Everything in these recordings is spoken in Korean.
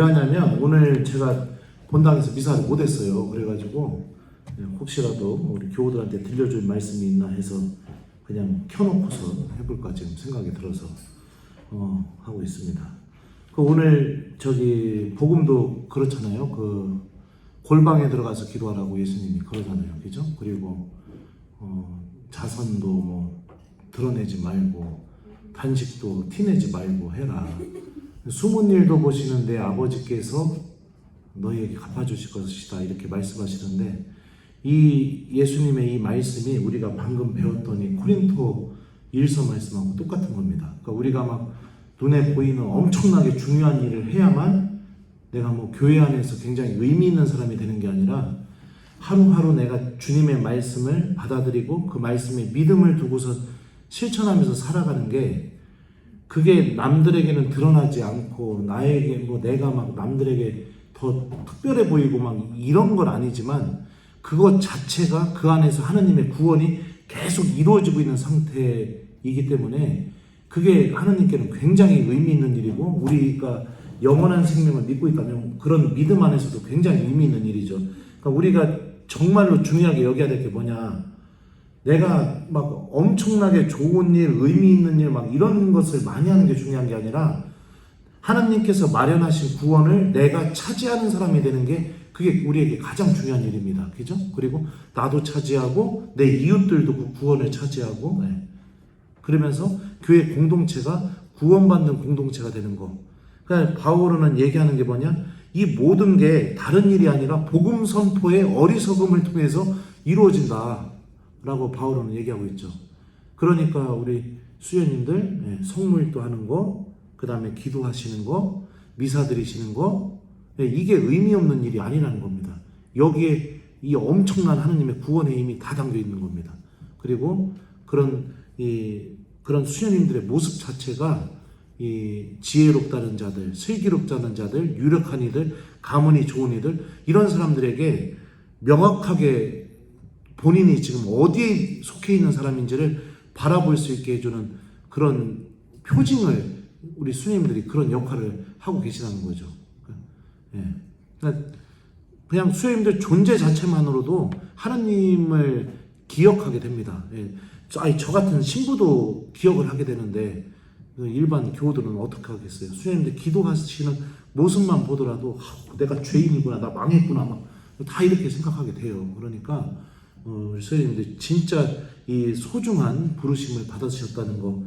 왜 하냐면 오늘 제가 본당에서 미사를 못했어요. 그래가지고 혹시라도 우리 교우들한테 들려줄 말씀이 있나 해서 그냥 켜놓고서 해볼까 지금 생각이 들어서 하고 있습니다. 그 오늘 저기 복음도 그렇잖아요. 그 골방에 들어가서 기도하라고 예수님이 그러잖아요. 그죠? 그리고 자선도 뭐 드러내지 말고 단식도 티내지 말고 해라. 숨은 일도 보시는 내 아버지께서 너희에게 갚아주실 것이다 이렇게 말씀하시는데, 이 예수님의 이 말씀이 우리가 방금 배웠던 이 코린토 1서 말씀하고 똑같은 겁니다. 그러니까 우리가 막 눈에 보이는 엄청나게 중요한 일을 해야만 내가 뭐 교회 안에서 굉장히 의미 있는 사람이 되는 게 아니라, 하루하루 내가 주님의 말씀을 받아들이고 그 말씀에 믿음을 두고서 실천하면서 살아가는 게, 그게 남들에게는 드러나지 않고 나에게 뭐 내가 막 남들에게 더 특별해 보이고 막 이런 건 아니지만, 그것 자체가 그 안에서 하나님의 구원이 계속 이루어지고 있는 상태이기 때문에 그게 하나님께는 굉장히 의미 있는 일이고, 우리가 영원한 생명을 믿고 있다면 그런 믿음 안에서도 굉장히 의미 있는 일이죠. 그러니까 우리가 정말로 중요하게 여겨야 될 게 뭐냐, 내가 막 엄청나게 좋은 일, 의미 있는 일 막 이런 것을 많이 하는 게 중요한 게 아니라, 하나님께서 마련하신 구원을 내가 차지하는 사람이 되는 게, 그게 우리에게 가장 중요한 일입니다. 그죠? 그리고 나도 차지하고 내 이웃들도 그 구원을 차지하고, 그러면서 교회 공동체가 구원받는 공동체가 되는 거. 그러니까 바울은 얘기하는 게 뭐냐, 이 모든 게 다른 일이 아니라 복음 선포의 어리석음을 통해서 이루어진다 라고 바울은 얘기하고 있죠. 그러니까 우리 수녀님들 성물도 하는 거, 그 다음에 기도하시는 거, 미사 드리시는 거, 이게 의미 없는 일이 아니라는 겁니다. 여기에 이 엄청난 하나님의 구원의 힘이 다 담겨 있는 겁니다. 그리고 그런 수녀님들의 모습 자체가 이 지혜롭다는 자들, 슬기롭다는 자들, 유력한 이들, 가문이 좋은 이들, 이런 사람들에게 명확하게 본인이 지금 어디에 속해 있는 사람인지를 바라볼 수 있게 해주는 그런 표징을 우리 수녀님들이 그런 역할을 하고 계시다는 거죠. 그냥 수녀님들 존재 자체만으로도 하나님을 기억하게 됩니다. 저 같은 신부도 기억을 하게 되는데, 일반 교우들은 어떻게 하겠어요? 수녀님들 기도하시는 모습만 보더라도 내가 죄인이구나, 나 망했구나, 막 다 이렇게 생각하게 돼요. 그러니까 우리 수녀님들 진짜 이 소중한 부르심을 받으셨다는 거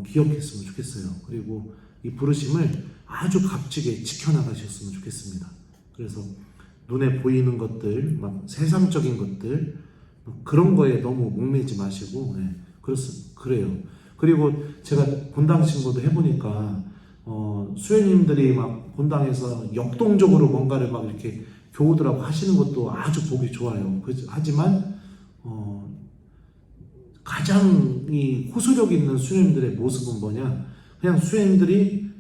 기억했으면 좋겠어요. 그리고 이 부르심을 아주 값지게 지켜나가셨으면 좋겠습니다. 그래서 눈에 보이는 것들, 막 세상적인 것들, 그런 거에 너무 목매지 마시고, 그래요. 그리고 제가 본당 신고도 해보니까 수녀님들이 막 본당에서 역동적으로 뭔가를 막 이렇게 교우들하고 하시는 것도 아주 보기 좋아요. 하지만 가장 이 호소력 있는 수녀님들의 모습은 뭐냐, 그냥 수녀님들이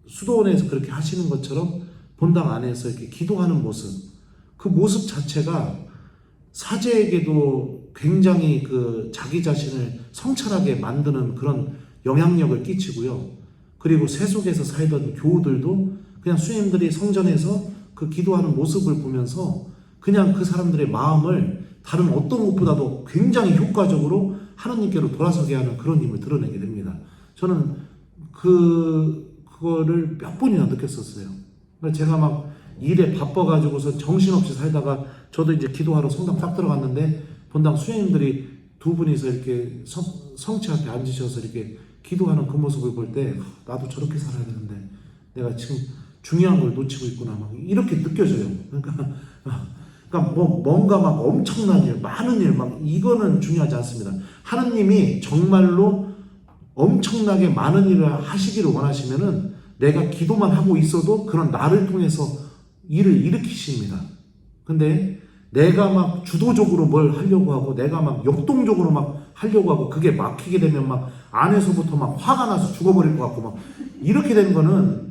수도원에서 그렇게 하시는 것처럼 본당 안에서 이렇게 기도하는 모습, 그 모습 자체가 사제에게도 굉장히 그 자기 자신을 성찰하게 만드는 그런 영향력을 끼치고요. 그리고 세속에서 살던 교우들도 그냥 수녀님들이 성전에서 그 기도하는 모습을 보면서 그냥 그 사람들의 마음을 다른 어떤 것보다도 굉장히 효과적으로 하나님께로 돌아서게 하는 그런 힘을 드러내게 됩니다. 저는 그거를 몇 번이나 느꼈었어요. 그러니까 제가 막 일에 바빠가지고서 정신없이 살다가 저도 이제 기도하러 성당 딱 들어갔는데, 본당 수녀님들이 두 분이서 이렇게 성체 앞에 앉으셔서 이렇게 기도하는 그 모습을 볼 때, 나도 저렇게 살아야 되는데 내가 지금 중요한 걸 놓치고 있구나, 막 이렇게 느껴져요. 그러니까 뭔가 막 엄청난 일, 많은 일, 막 이거는 중요하지 않습니다. 하나님이 정말로 엄청나게 많은 일을 하시기를 원하시면은 내가 기도만 하고 있어도 그런 나를 통해서 일을 일으키십니다. 근데 내가 막 주도적으로 뭘 하려고 하고 내가 막 역동적으로 막 하려고 하고 그게 막히게 되면 막 안에서부터 막 화가 나서 죽어버릴 것 같고 막 이렇게 되는 거는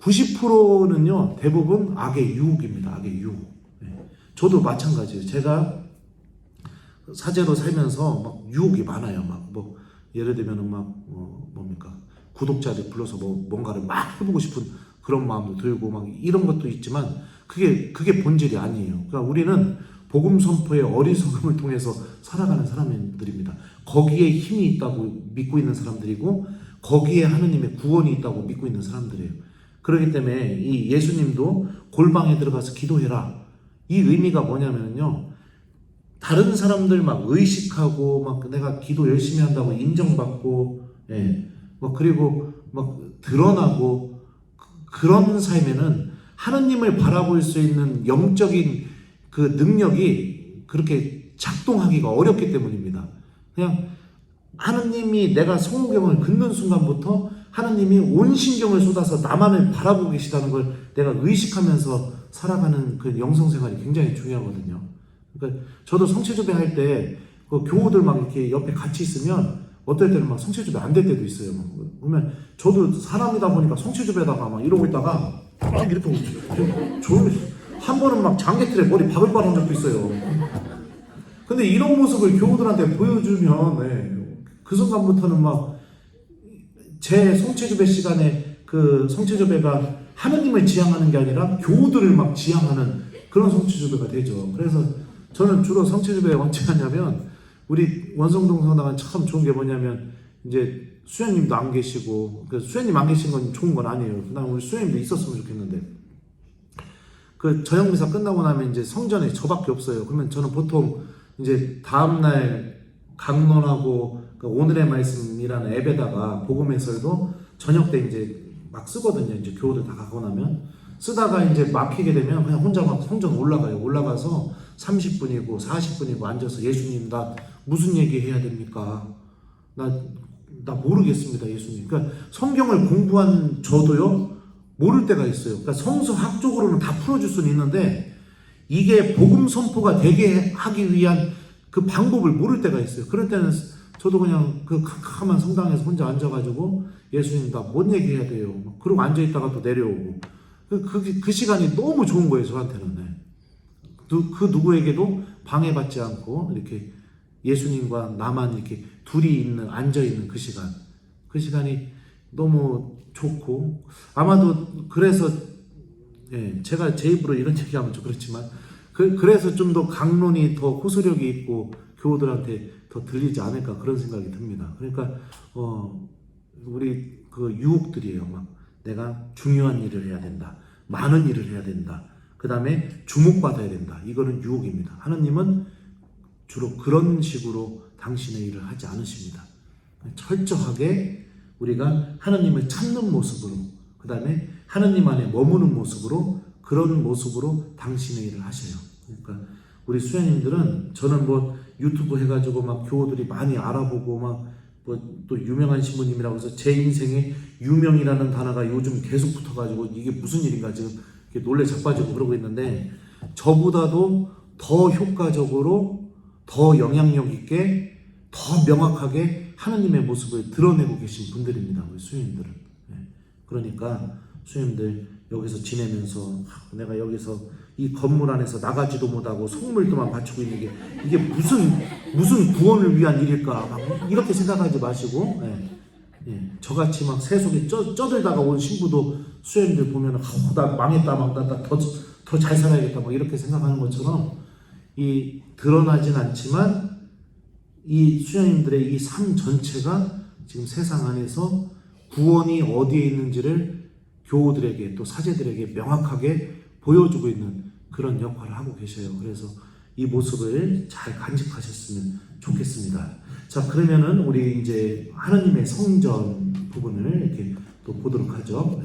90%는요 대부분 악의 유혹입니다. 악의 유혹. 저도 마찬가지예요. 제가 사제로 살면서 막 유혹이 많아요. 막 뭐 예를 들면은 막 뭡니까, 구독자들 불러서 뭐 뭔가를 막 해보고 싶은 그런 마음도 들고 막 이런 것도 있지만 그게 본질이 아니에요. 그러니까 우리는 복음 선포의 어리석음을 통해서 살아가는 사람들입니다. 거기에 힘이 있다고 믿고 있는 사람들이고 거기에 하느님의 구원이 있다고 믿고 있는 사람들이에요. 그렇기 때문에 이 예수님도 골방에 들어가서 기도해라. 이 의미가 뭐냐면요. 다른 사람들 막 의식하고 막 내가 기도 열심히 한다고 인정받고 그리고 막 드러나고 그런 삶에는 하느님을 바라볼 수 있는 영적인 그 능력이 그렇게 작동하기가 어렵기 때문입니다. 그냥 하느님이 내가 성경을 긋는 순간부터 하느님이 온 신경을 쏟아서 나만을 바라보고 계시다는 걸 내가 의식하면서 살아가는 그 영성생활이 굉장히 중요하거든요. 그러니까 저도 성체조배 할 때 그 교우들 막 이렇게 옆에 같이 있으면 어떨 때는 막 성체조배 안 될 때도 있어요. 그러면 저도 사람이다 보니까 성체조배다가 막 이러고 있다가 막 이렇게 한 번은 막 장개틀에 머리 박을 뻔한 적도 있어요. 근데 이런 모습을 교우들한테 보여주면 그 순간부터는 막 제 성체조배 시간에 그 성체조배가 하느님을 지향하는 게 아니라 교우들을 막 지향하는 그런 성체조배가 되죠. 그래서 저는 주로 성체조배에 어찌 하냐면 우리 원성동 성당은 참 좋은 게 뭐냐면 이제 수현님도 안 계시고 수현님 안 계신 건 좋은 건 아니에요. 난 우리 수현님도 있었으면 좋겠는데 그 저녁미사 끝나고 나면 이제 성전에 저밖에 없어요. 그러면 저는 보통 이제 다음날 강론하고 그 오늘의 말씀이라는 앱에다가 복음 해설도 저녁 때 이제 막 쓰거든요. 이제 교우들 다 가고 나면 쓰다가 이제 막히게 되면 그냥 혼자 막 성전 올라가요. 올라가서 30분이고 40분이고 앉아서 예수님 나 무슨 얘기 해야 됩니까? 나 모르겠습니다, 예수님. 그러니까 성경을 공부한 저도요 모를 때가 있어요. 그러니까 성서학적으로는 다 풀어줄 수는 있는데 이게 복음 선포가 되게 하기 위한 그 방법을 모를 때가 있어요. 그럴 때는 저도 그냥 그 캄캄한 성당에서 혼자 앉아가지고 예수님 나 뭔 얘기해야 돼요. 그러고 앉아있다가 또 내려오고 그 시간이 너무 좋은 거예요, 저한테는. 그 누구에게도 방해받지 않고 이렇게 예수님과 나만 이렇게 둘이 앉아있는 그 시간이 너무 좋고 아마도 그래서 제가 제 입으로 이런 얘기하면 좀 그렇지만 그래서 좀 더 강론이 더 호소력이 있고 교우들한테 더 들리지 않을까 그런 생각이 듭니다. 그러니까 우리 그 유혹들이에요. 막 내가 중요한 일을 해야 된다. 많은 일을 해야 된다. 그 다음에 주목받아야 된다. 이거는 유혹입니다. 하느님은 주로 그런 식으로 당신의 일을 하지 않으십니다. 철저하게 우리가 하느님을 찾는 모습으로 그 다음에 하느님 안에 머무는 모습으로 그런 모습으로 당신의 일을 하셔요. 그러니까 우리 수녀님들은 저는 뭐 유튜브 해가지고 막 교우들이 많이 알아보고 막 뭐 또 유명한 신부님이라고 해서 제 인생에 유명이라는 단어가 요즘 계속 붙어가지고 이게 무슨 일인가 지금 놀래 자빠지고 그러고 있는데 저보다도 더 효과적으로 더 영향력 있게 더 명확하게 하느님의 모습을 드러내고 계신 분들입니다. 우리 수녀님들은. 그러니까 수녀님들 여기서 지내면서 내가 여기서 이 건물 안에서 나가지도 못하고 속물도만 바치고 있는 게 이게 무슨 구원을 위한 일일까 막 이렇게 생각하지 마시고 저같이 막 세속에 쩌들다가 온 신부도 수녀님들 보면 나 망했다 막 나 더 잘 살아야겠다 막 이렇게 생각하는 것처럼 이 드러나진 않지만 이 수녀님들의 이 삶 전체가 지금 세상 안에서 구원이 어디에 있는지를 교우들에게 또 사제들에게 명확하게 보여주고 있는 그런 역할을 하고 계셔요. 그래서 이 모습을 잘 간직하셨으면 좋겠습니다. 자, 그러면은 우리 이제 하느님의 성전 부분을 이렇게 또 보도록 하죠.